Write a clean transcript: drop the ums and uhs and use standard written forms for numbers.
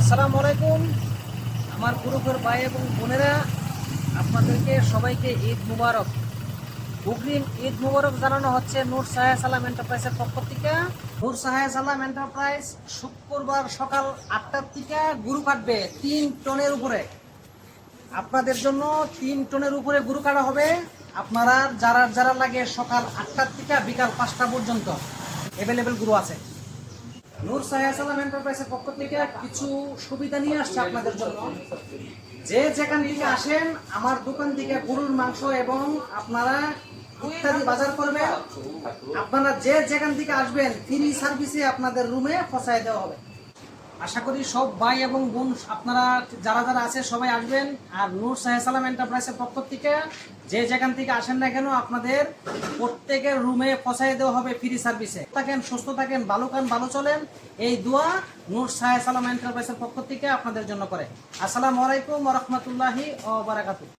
আসসালামু আলাইকুম আমার গ্রুপের ভাই এবং বোনেরা, আপনাদেরকে সবাইকে ঈদ মুবারক, অগ্রিম ঈদ মুবারক জানানো হচ্ছে নূর সাহায়া সালাম এন্টারপ্রাইজের পক্ষ থেকে। নূর সাহায়া সালাম এন্টারপ্রাইজ শুক্রবার সকাল 8টার থেকে গরু কাটবে 3 টনের উপরে। আপনাদের জন্য 3 টনের উপরে গরু কাটা হবে। আপনারা যারা যারা লাগে সকাল 8টার থেকে বিকাল 5টা পর্যন্ত অ্যাভেলেবেল গরু আছে। নূর সাহায়া সালাম এন্টারপ্রাইজের পক্ষ থেকে কিছু সুবিধা নিয়ে আসছে আপনাদের জন্য। যে যেখান থেকে আসেন আমার দোকান থেকে গরুর মাংস এবং আপনারা ইত্যাদি বাজার করবেন, আপনারা যে যেখান থেকে আসবেন ফ্রি সার্ভিসে আপনাদের রুমে পৌঁছায় দেওয়া হবে। আশা করি সব ভাই এবং বোন আপনারা যারা যারা আছে সবাই আসবেন। আর নূর সাহায়া সালাম এন্টারপ্রাইজের পক্ষ থেকে যে যেখান থেকে আসেন না কেন আপনাদের প্রত্যেকের রুমে পৌঁছায় দেওয়া হবে ফ্রি সার্ভিসে। থাকেন, সুস্থ থাকেন, ভালো খান, ভালো চলেন, এই দোয়া নূর সাহায়া সালাম এন্টারপ্রাইজের পক্ষ থেকে আপনাদের জন্য করে। আসসালামু আলাইকুম ওয়া রাহমাতুল্লাহি ওয়া বারাকাতুহু।